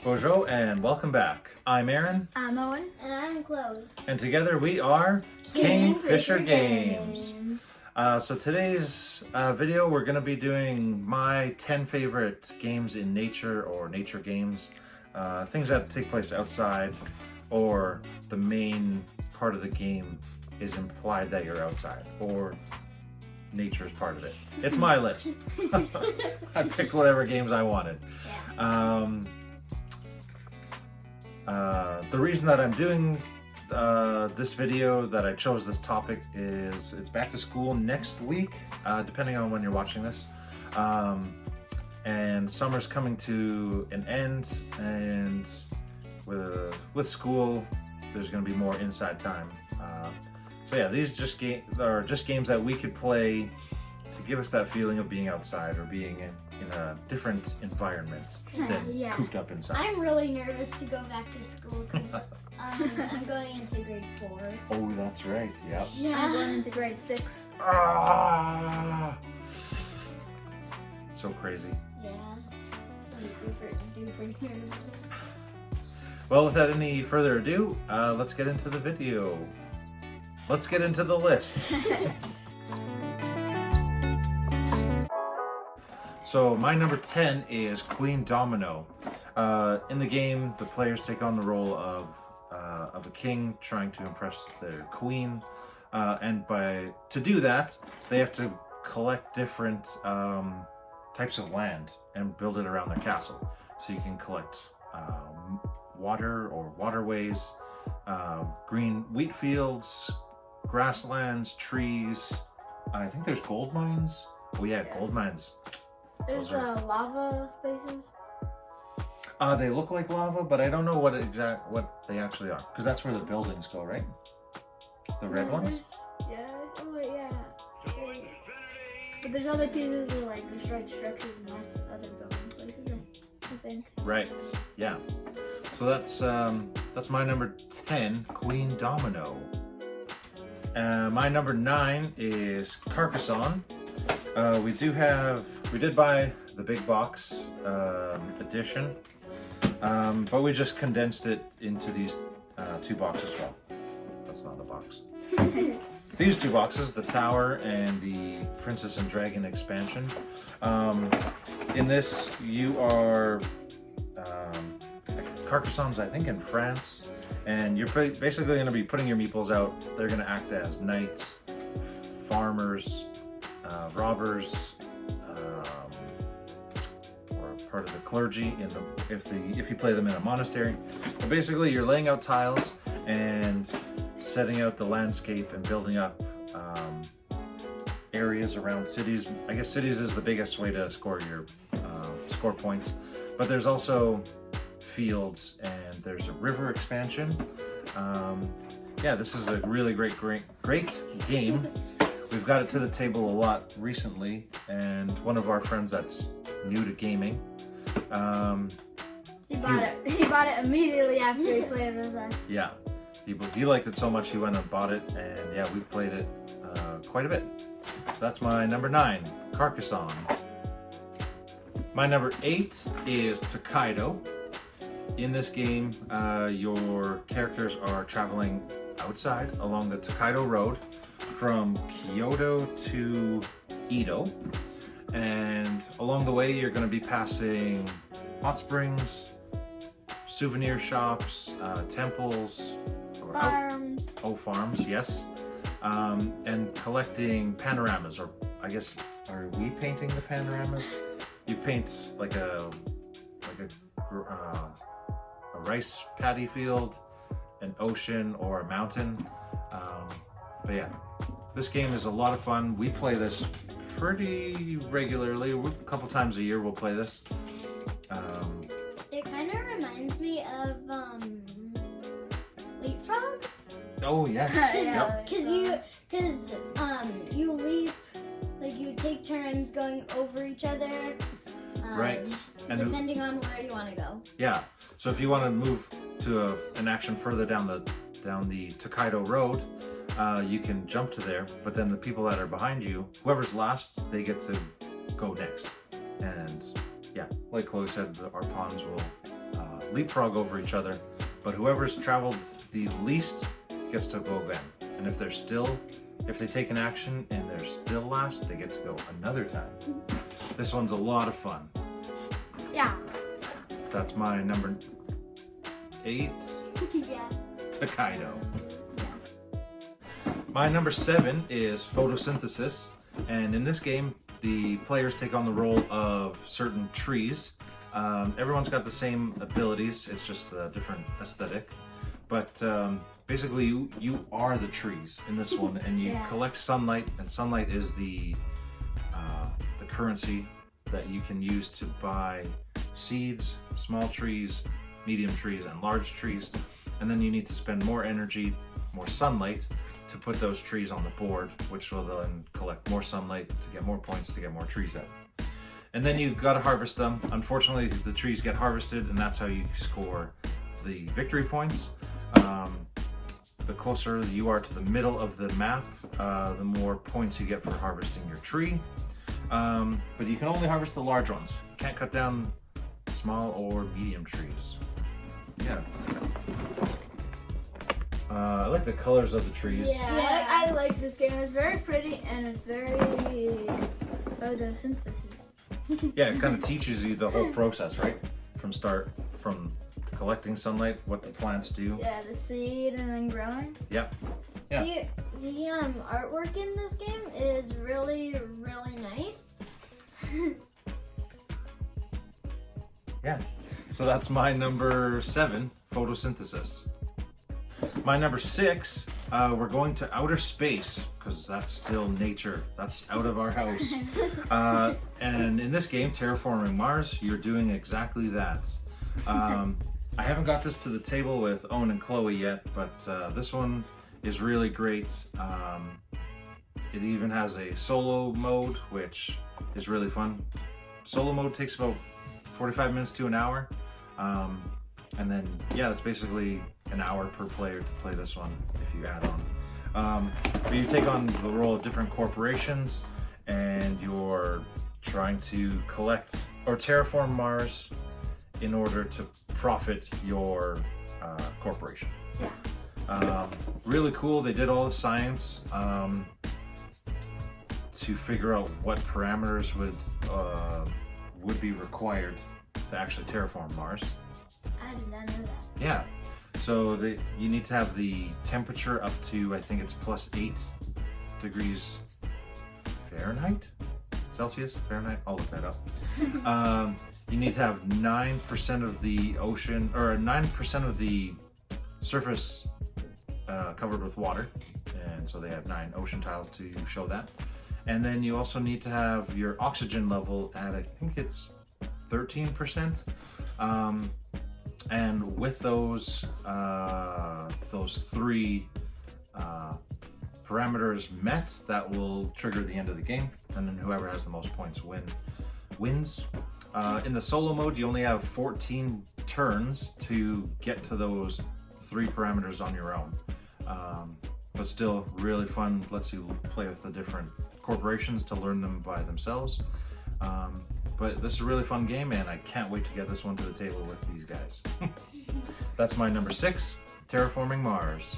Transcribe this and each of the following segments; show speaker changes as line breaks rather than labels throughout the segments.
Bonjour and welcome back. I'm Aaron.
I'm Owen.
And I'm Chloe.
And together we are Kingfisher Games. So today's video we're going to be doing my 10 favorite games in nature or nature games. Things that take place outside or the main part of the game is implied that you're outside or nature is part of it. It's my list. I picked whatever games I wanted.
Yeah.
The reason that I'm doing this video, that I chose this topic, is it's back to school next week, depending on when you're watching this. And summer's coming to an end, and with school, there's going to be more inside time. So yeah, these are just games that we could play to give us that feeling of being outside or being in a different environment than cooped up inside.
I'm really nervous to go back to school because I'm going into grade 4.
Oh, that's right. Yep.
Yeah, I'm going into grade 6.
Ah! So crazy.
Yeah. I'm super duper nervous.
Well, without any further ado, let's get into the video. Let's get into the list. So my number 10 is Queen Domino. In the game, the players take on the role of a king trying to impress their queen, and to do that, they have to collect different types of land and build it around their castle. So you can collect water or waterways, green wheat fields, grasslands, trees. I think there's gold mines. Oh yeah, gold mines.
There's lava spaces.
They look like lava, but I don't know what they actually are, because that's where the buildings go, right? The red ones?
Yeah. Oh yeah. But there's other pieces of like destroyed structures and lots of other building places, I think.
Right. Yeah. So that's my number 10, Queen Domino. My number 9 is Carcassonne. We did buy the big box edition, but we just condensed it into these 2 boxes. Well, that's not a box. These 2 boxes, the Tower and the Princess and Dragon expansion. In this, you are Carcassonne's, I think, in France, and you're basically going to be putting your meeples out. They're going to act as knights, farmers, robbers, or part of the clergy if you play them in a monastery. But basically, you're laying out tiles and setting out the landscape and building up areas around cities. I guess cities is the biggest way to score your score points, but there's also fields and there's a river expansion. Yeah, this is a really great game. We've got it to the table a lot recently, and one of our friends that's new to gaming,
He bought it immediately after he played with us.
Yeah, he liked it so much he went and bought it, and yeah, we've played it quite a bit. So that's my number 9, Carcassonne. My number 8 is Tokaido. In this game, your characters are traveling outside along the Tokaido Road from Kyoto to Edo, and along the way you're going to be passing hot springs, souvenir shops, temples,
Farms.
Farms, yes, and collecting panoramas, or I guess, are we painting the panoramas? You paint like a rice paddy field, an ocean, or a mountain. But yeah, this game is a lot of fun. We play this pretty regularly. A couple times a year we'll play this.
It kind of reminds me of Leapfrog.
Oh yes.
Yeah.
Because you leap, like you take turns going over each other.
Right. And
depending on where you want to go.
Yeah. So if you want to move to an action further down the Tokaido Road, you can jump to there. But then the people that are behind you, whoever's last, they get to go next. And yeah, like Chloe said, our pawns will leapfrog over each other, but whoever's traveled the least gets to go again. And if they take an action and they're still last, they get to go another time. This one's a lot of fun.
Yeah.
That's my number 8,
Yeah.
Takedo. My number 7 is photosynthesis, and in this game, the players take on the role of certain trees. Everyone's got the same abilities, it's just a different aesthetic. But basically, you are the trees in this one, and you collect sunlight, and sunlight is the currency that you can use to buy seeds, small trees, medium trees, and large trees. And then you need to spend more energy, more sunlight, to put those trees on the board, which will then collect more sunlight to get more points to get more trees out. And then you got to harvest them. Unfortunately, the trees get harvested, and that's how you score the victory points. The closer you are to the middle of the map, the more points you get for harvesting your tree. But you can only harvest the large ones. You can't cut down small or medium trees. Yeah. I like the colors of the trees.
Yeah, I like this game. It's very pretty and it's very photosynthesis.
Yeah, it kind of teaches you the whole process, right? From collecting sunlight, what the plants do.
Yeah, the seed and then growing.
Yep. Yeah.
The artwork in this game is really, really nice.
Yeah. So that's my number 7, photosynthesis. My number 6, we're going to outer space, because that's still nature. That's out of our house. And in this game, Terraforming Mars, you're doing exactly that. I haven't got this to the table with Owen and Chloe yet, but this one is really great. It even has a solo mode, which is really fun. Solo mode takes about 45 minutes to an hour. And then, yeah, it's basically an hour per player to play this one if you add on. But you take on the role of different corporations, and you're trying to collect or terraform Mars in order to profit your corporation.
Yeah.
Really cool. They did all the science to figure out what parameters would be required to actually terraform Mars.
I did not know that.
Yeah. So you need to have the temperature up to, I think it's +8 degrees Fahrenheit? Celsius? Fahrenheit? I'll look that up. You need to have 9% of the ocean, or 9% of the surface covered with water. And so they have 9 ocean tiles to show that. And then you also need to have your oxygen level at, I think it's 13%. And with those 3 parameters met, that will trigger the end of the game, and then whoever has the most points wins. In the solo mode, you only have 14 turns to get to those 3 parameters on your own. But still really fun, lets you play with the different corporations to learn them by themselves. But this is a really fun game, and I can't wait to get this one to the table with these guys. That's my number 6, Terraforming Mars.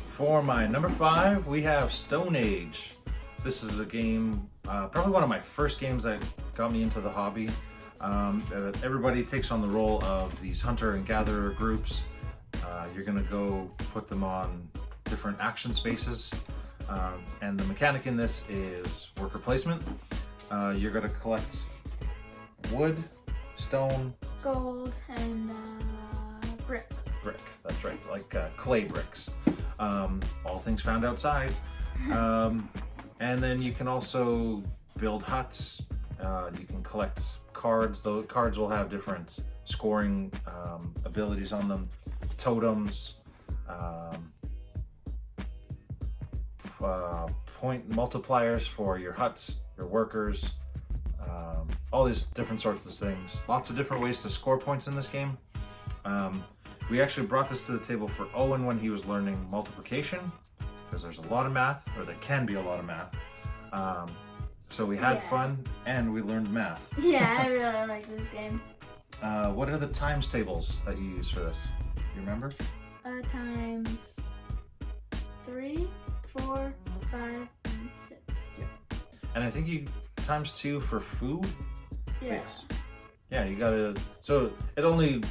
For my number 5, we have Stone Age. This is a game, probably one of my first games that got me into the hobby. Everybody takes on the role of these hunter and gatherer groups. You're gonna go put them on different action spaces. And the mechanic in this is worker placement. You're gonna collect wood, stone,
Gold and brick.
brick, that's right, like clay bricks. All things found outside. And then you can also build huts. You can collect cards. Those cards will have different scoring abilities on them. Totems, point multipliers for your huts, your workers, all these different sorts of things. Lots of different ways to score points in this game. We actually brought this to the table for Owen when he was learning multiplication, because there's a lot of math, or there can be a lot of math. So we had fun and we learned math.
Yeah, I really like this game.
What are the times tables that you use for this? You remember?
Times 3, 4, 5, and 6.
And I think you times 2 for food.
Yeah.
Yes. Yeah, you gotta. So it only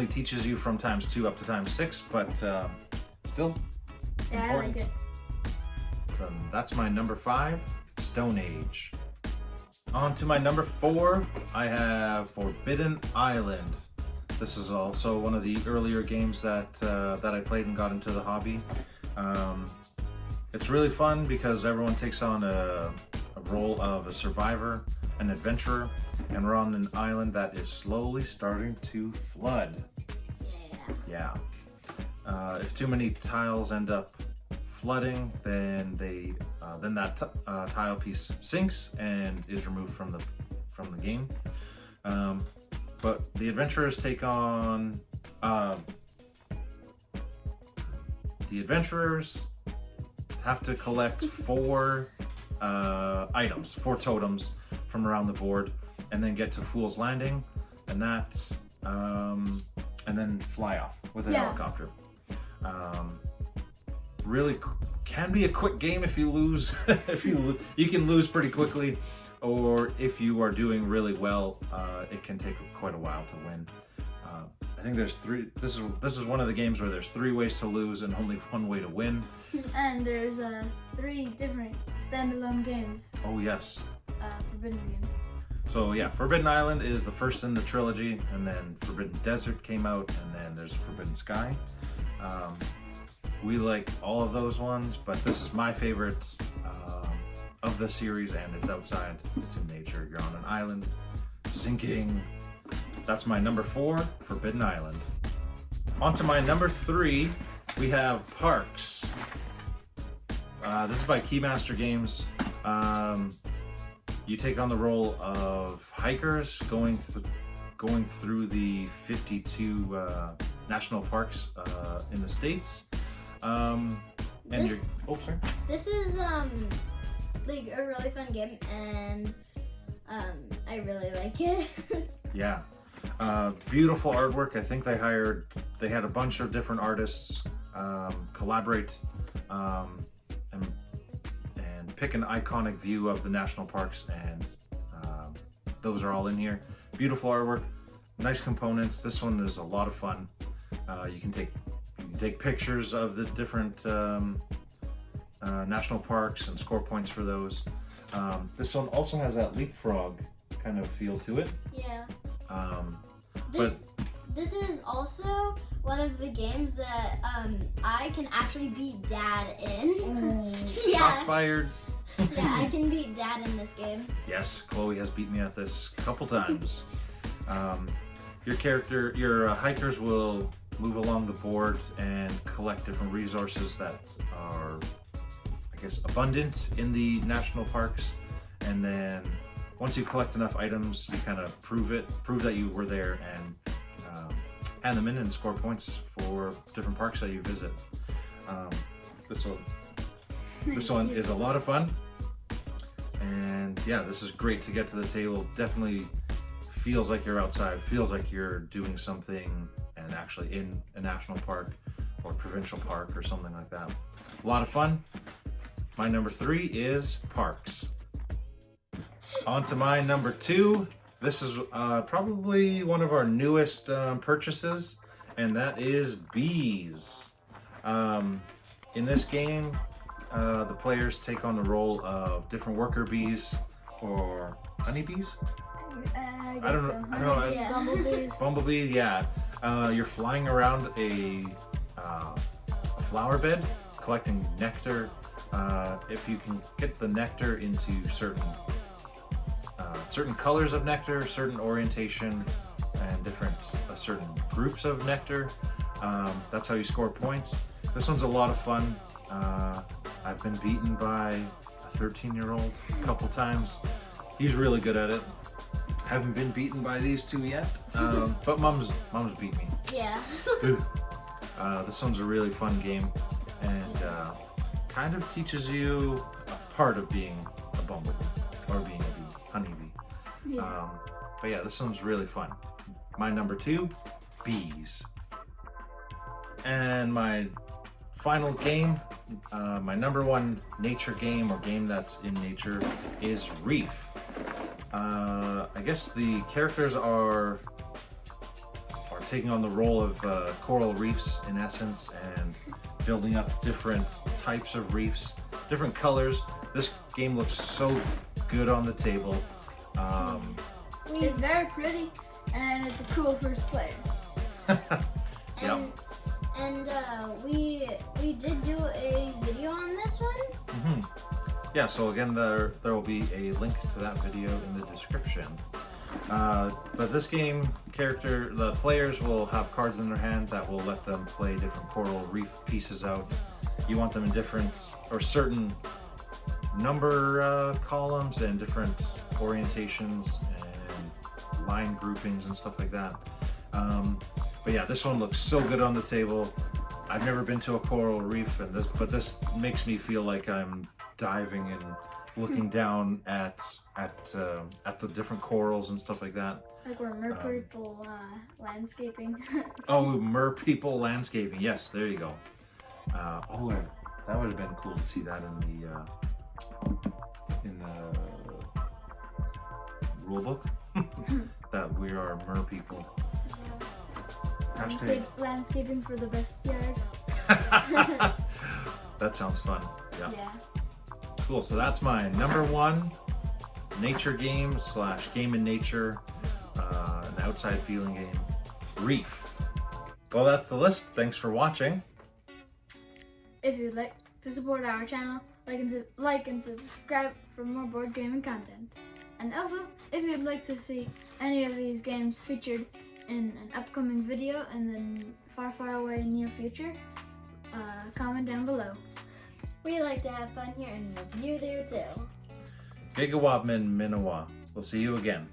teaches you from times 2 up to times 6, but still
Yeah, I
important.
like it.
That's my number 5, Stone Age. On to my number 4, I have Forbidden Island. This is also one of the earlier games that I played and got into the hobby. It's really fun because everyone takes on a role of a survivor, an adventurer, and we're on an island that is slowly starting to flood.
Yeah.
Yeah. If too many tiles end up flooding, then that tile piece sinks and is removed from the game. But the adventurers take on the adventurers have to collect 4 items, 4 totems from around the board, and then get to Fool's Landing, and then fly off with a helicopter. Really can be a quick game if you lose. You can lose pretty quickly, or if you are doing really well, it can take quite a while to win. I think there's 3. This is one of the games where there's 3 ways to lose and only 1 way to win.
And there's 3 different standalone games.
Oh yes.
Forbidden games.
So yeah, Forbidden Island is the first in the trilogy, and then Forbidden Desert came out, and then there's Forbidden Sky. We like all of those ones, but this is my favorite of the series, and it's outside. It's in nature. You're on an island, sinking. That's my number 4, Forbidden Island. On to my number 3, we have Parks. This is by Keymaster Games. You take on the role of hikers going through the 52 national parks in the States.
This is like a really fun game, and I really like it.
Yeah. Beautiful artwork. I think they had a bunch of different artists collaborate and pick an iconic view of the national parks, and those are all in here. Beautiful artwork, nice components. This one is a lot of fun. You can take pictures of the different national parks and score points for those. This one also has that leapfrog kind of feel to it.
Yeah. This is also one of the games that I can actually beat Dad in. Yeah.
Shots fired.
Yeah, I can beat Dad in this game.
Yes, Chloe has beat me at this a couple times. Your hikers will move along the board and collect different resources that are, I guess, abundant in the national parks. And then once you collect enough items, you kind of prove that you were there, and hand them in and score points for different parks that you visit. This one is a lot of fun, and yeah, this is great to get to the table. Definitely feels like you're outside, feels like you're doing something and actually in a national park or provincial park or something like that. A lot of fun. My number 3 is Parks. On to my number 2. This is probably one of our newest purchases, and that is Bees. In this game, the players take on the role of different worker bees or honeybees. I don't know.
Yeah.
Bumblebees.
Bumblebee, yeah. You're flying around a flower bed, collecting nectar. If you can get the nectar into certain colors of nectar, certain orientation, and certain groups of nectar, that's how you score points. This one's a lot of fun. I've been beaten by a 13-year-old a couple times. He's really good at it. Haven't been beaten by these 2 yet, but Mom's beat me.
Yeah.
This one's a really fun game, and kind of teaches you a part of being a bumblebee or being a honeybee.
Yeah.
But yeah, this one's really fun. My number 2, bees. And my final game, my number 1 nature game or game that's in nature is Reef. I guess the characters are taking on the role of coral reefs in essence and building up different types of reefs, different colors. This game looks so good on the table.
It's very pretty and it's a cool first player.
Yeah.
And we did do a video on this one.
Yeah, so again, there will be a link to that video in the description. But this game, the players will have cards in their hand that will let them play different coral reef pieces out. You want them in different or certain number columns and different orientations and line groupings and stuff like that. But yeah, this one looks so good on the table. I've never been to a coral reef, but this makes me feel like I'm diving and looking down at the different corals and stuff like that.
Like we're merpeople landscaping.
Oh, merpeople landscaping. Yes, there you go. That would have been cool to see that in the rule book. That we are merpeople.
Landscaping for the best yard.
That sounds fun. Yeah.
Yeah.
Cool. So that's my number 1 nature game / game in nature, an outside feeling game, Reef. Well, that's the list. Thanks for watching.
If you'd like to support our channel, like and subscribe for more board gaming content. And also, if you'd like to see any of these games featured in an upcoming video in the far away near future, comment down below.
We like to have fun here and hope you do too.
Gigawabmin Minawa. We'll see you again.